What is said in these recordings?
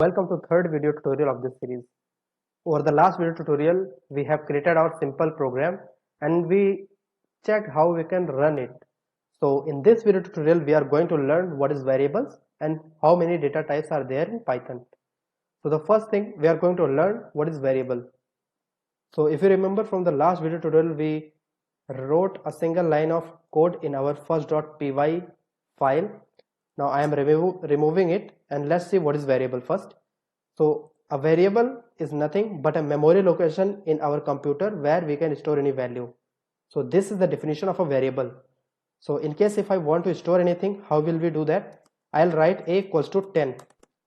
Welcome to third video tutorial of this series. Over the last video tutorial, we have created our simple program and we checked how we can run it. So in this video tutorial, we are going to learn what is variables and how many data types are there in Python. So the first thing we are going to learn what is variable. So if you remember from the last video tutorial, we wrote a single line of code in our first.py file. Now I am removing it and let's see what is variable first. So a variable is nothing but a memory location in our computer where we can store any value. So this is the definition of a variable. So in case if I want to store anything, how will we do that? I'll write a equals to 10.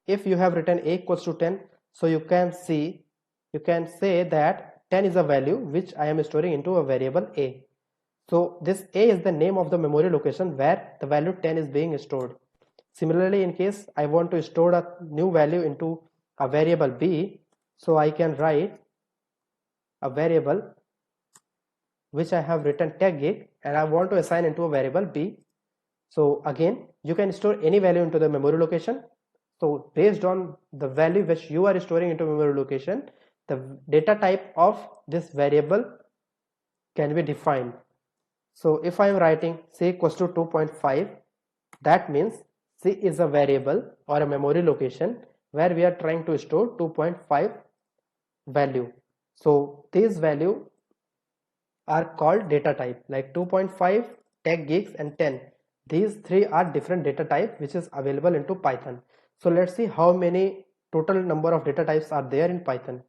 If you have written a equals to 10, so you can say that 10 is a value which I am storing into a variable a. So this a is the name of the memory location where the value 10 is being stored. Similarly, in case I want to store a new value into a variable b, so I can write a variable which I have written tag and I want to assign into a variable b. So again, you can store any value into the memory location. So based on the value which you are storing into memory location, the data type of this variable can be defined. So if I am writing c equals to 2.5, that means c is a variable or a memory location where we are trying to store 2.5 value. So these value are called data type, like 2.5, tag gigs and 10. These three are different data type which is available into Python. So let's see how many total number of data types are there in Python.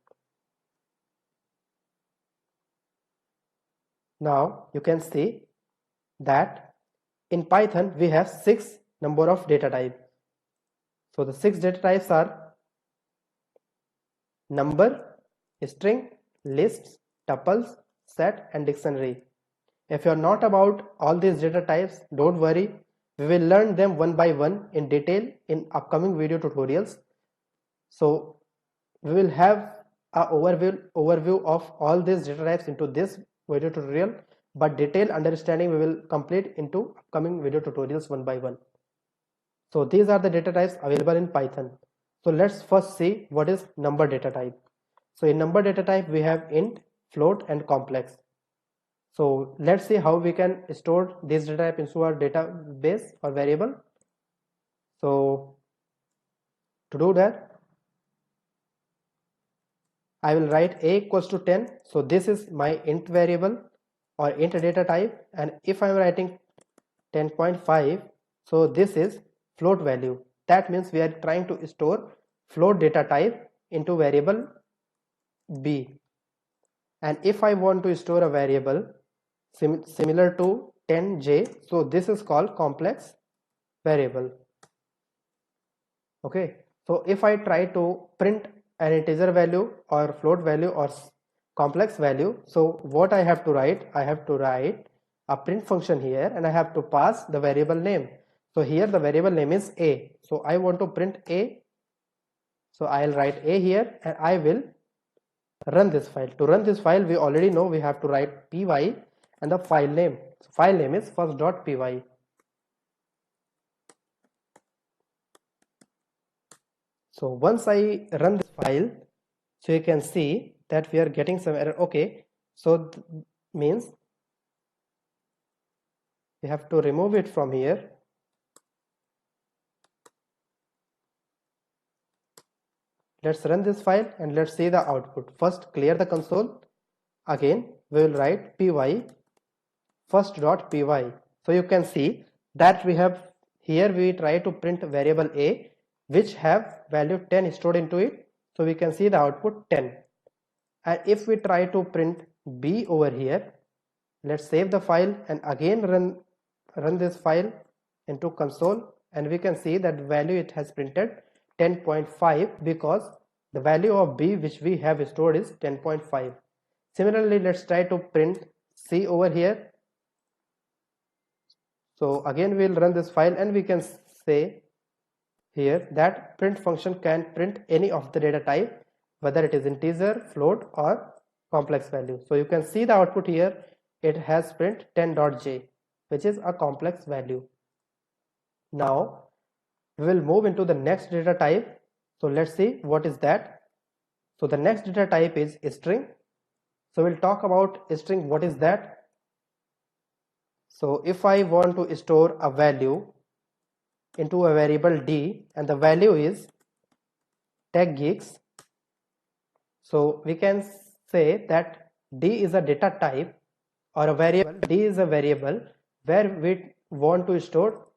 Now you can see that in Python we have 6 number of data types. So the 6 data types are number, string, lists, tuples, set and dictionary. If you are not about all these data types, don't worry, we will learn them one by one in detail in upcoming video tutorials. So we will have an overview of all these data types into this video tutorial, but detailed understanding we will complete into upcoming video tutorials one by one. So these are the data types available in Python. So let's first see what is number data type. So in number data type we have int, float and complex. So let's see how we can store this data type into our database or variable. So to do that, I will write a equals to 10. So this is my int variable or int data type, and if I am writing 10.5, so this is float value. That means we are trying to store float data type into variable b. And if I want to store a variable similar to 10j, so this is called complex variable. Okay, so if I try to print an integer value or float value or complex value, so what I have to write? I have to write a print function here and I have to pass the variable name. So here the variable name is a. So I want to print a. So I'll write a here and I will run this file. To run this file, we already know we have to write py and the file name. So file name is first.py. So once I run this file, so you can see that we are getting some error. Okay, so means we have to remove it from here. Let's run this file and let's see the output. First clear the console. Again we will write py first.py. So you can see that we have here we try to print variable a which have value 10 stored into it. So we can see the output 10. And if we try to print b over here, let's save the file and again run this file into console, and we can see that value it has printed 10.5 because the value of b which we have stored is 10.5. Similarly, let's try to print c over here. So again we'll run this file and we can say here that print function can print any of the data type, whether it is integer, float or complex value. So you can see the output here, it has print 10.j which is a complex value. Now we will move into the next data type. So let's see what is that. So the next data type is string. So we'll talk about string. What is that? So if I want to store a value into a variable d and the value is TechGeeks, so we can say that d is a data type or a variable. D is a variable where we want to store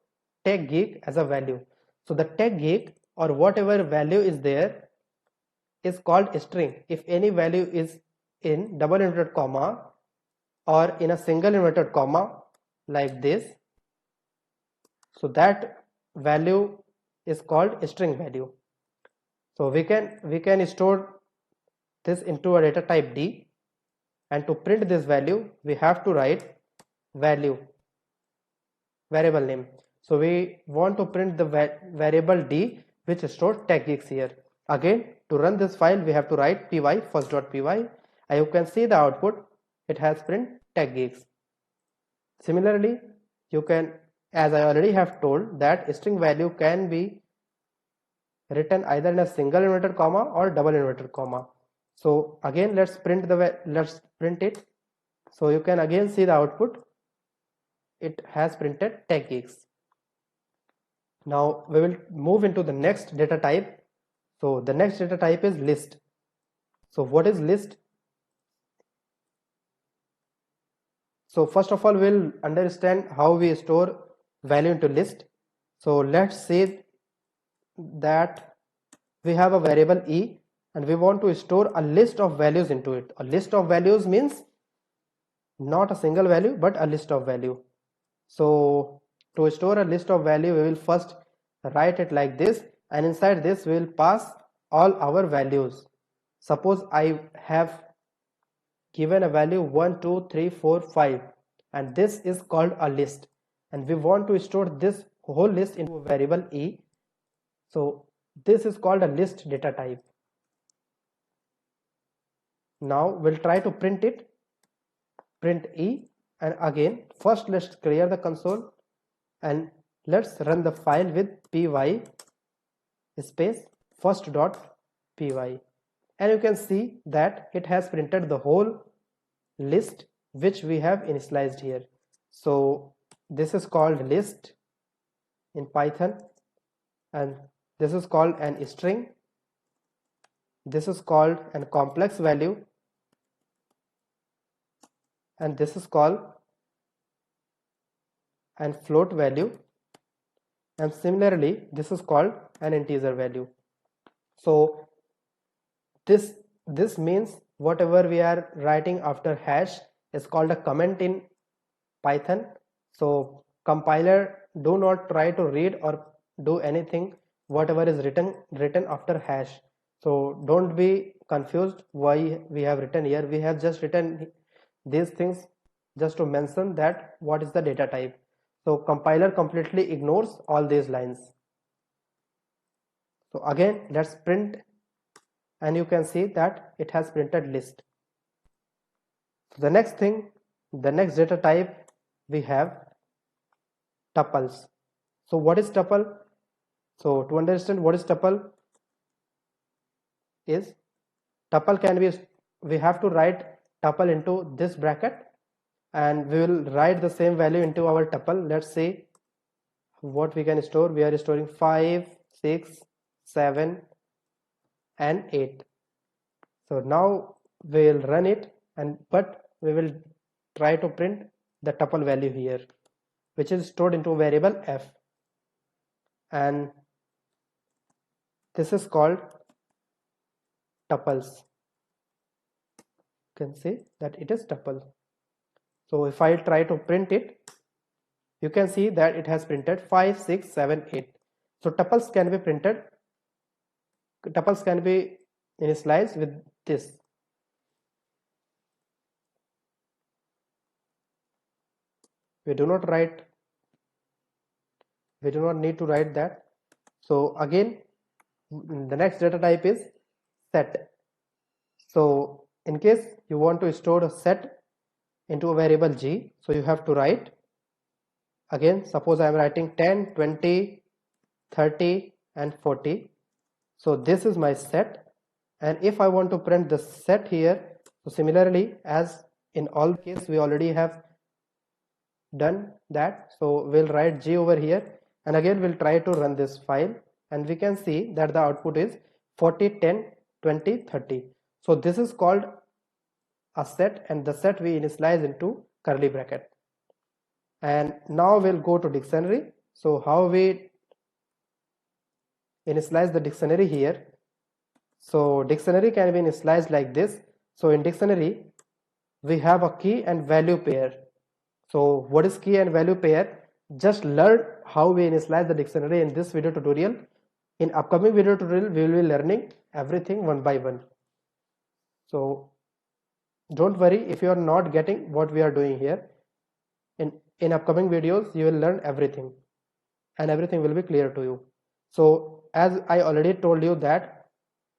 TechGeek as a value. So the TechGeek or whatever value is there is called string if any value is in double inverted comma or in a single inverted comma like this. So that value is called string value. So we can store this into a data type d, and to print this value we have to write value variable name. So we want to print the variable d which stores TechGeeks here. Again, to run this file we have to write py first.py, and you can see the output. It has print TechGeeks. Similarly, you can, as I already have told, that string value can be written either in a single inverted comma or double inverted comma. So again, let's print it. So you can again see the output. It has printed TechGeeks. Now we will move into the next data type. So the next data type is list. So what is list? So first of all, we'll understand how we store value into list. So let's say that we have a variable e and we want to store a list of values into it. A list of values means not a single value but a list of value. So to store a list of value, we will first write it like this, and inside this we will pass all our values. Suppose I have given a value 1 2 3 4 5, and this is called a list, and we want to store this whole list into a variable e. So this is called a list data type. Now we'll try to print it. Print e, and again first let's clear the console and let's run the file with py space first.py, and you can see that it has printed the whole list which we have initialized here. So this is called list in Python, and this is called an string. This is called a complex value, and this is called an float value, and similarly this is called an integer value. So this means whatever we are writing after hash is called a comment in Python. So compiler do not try to read or do anything whatever is written after hash. So don't be confused why we have written here. We have just written these things just to mention that what is the data type. So compiler completely ignores all these lines. So again let's print, and you can see that it has printed list. So the next data type we have tuples. So what is tuple? So to understand what is tuple is, tuple can be, we have to write tuple into this bracket, and we will write the same value into our tuple. Let's see what we can store. We are storing 5 6 7 and 8. So now we will run it, but we will try to print the tuple value here, which is stored into a variable f, and this is called tuples. You can see that it is tuple. So if I try to print it, you can see that it has printed 5 6 7 8. So tuples can be printed, tuples can be initialized with this. We do not need to write that. So again the next data type is set. So in case you want to store a set into a variable g, so you have to write, again suppose I am writing 10 20 30 and 40. So this is my set, and if I want to print the set here, so similarly as in all case we already have done that, so we'll write G over here, and again we'll try to run this file, and we can see that the output is 40, 10, 20, 30. So this is called a set, and the set we initialize into curly bracket. And now we'll go to dictionary. So how we initialize the dictionary here? So dictionary can be initialized like this. So in dictionary we have a key and value pair. So what is key and value pair? Just learn how we initialize the dictionary in this video tutorial. In upcoming video tutorial we will be learning everything one by one. So don't worry if you are not getting what we are doing here. In upcoming videos you will learn everything, and everything will be clear to you. So as I already told you that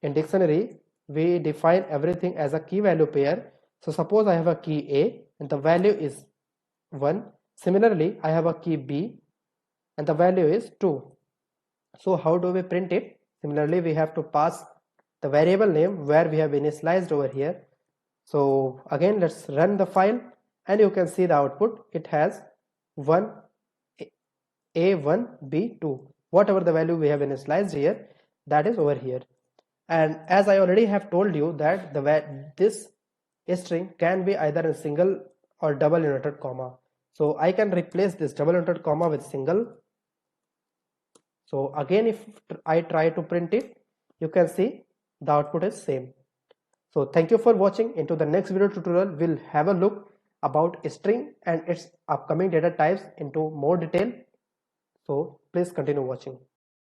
in dictionary we define everything as a key value pair. So suppose I have a key A and the value is 1. Similarly I have a key B and the value is 2. So how do we print it? Similarly we have to pass the variable name where we have initialized over here. So again let's run the file, and you can see the output. It has 1 A1 B2, whatever the value we have initialized here, that is over here. And as I already have told you that this string can be either in single or double inverted comma. So I can replace this double inverted comma with single. So again if I try to print it, you can see the output is same. So thank you for watching. Into the next video tutorial we'll have a look about string and its upcoming data types into more detail. So please continue watching.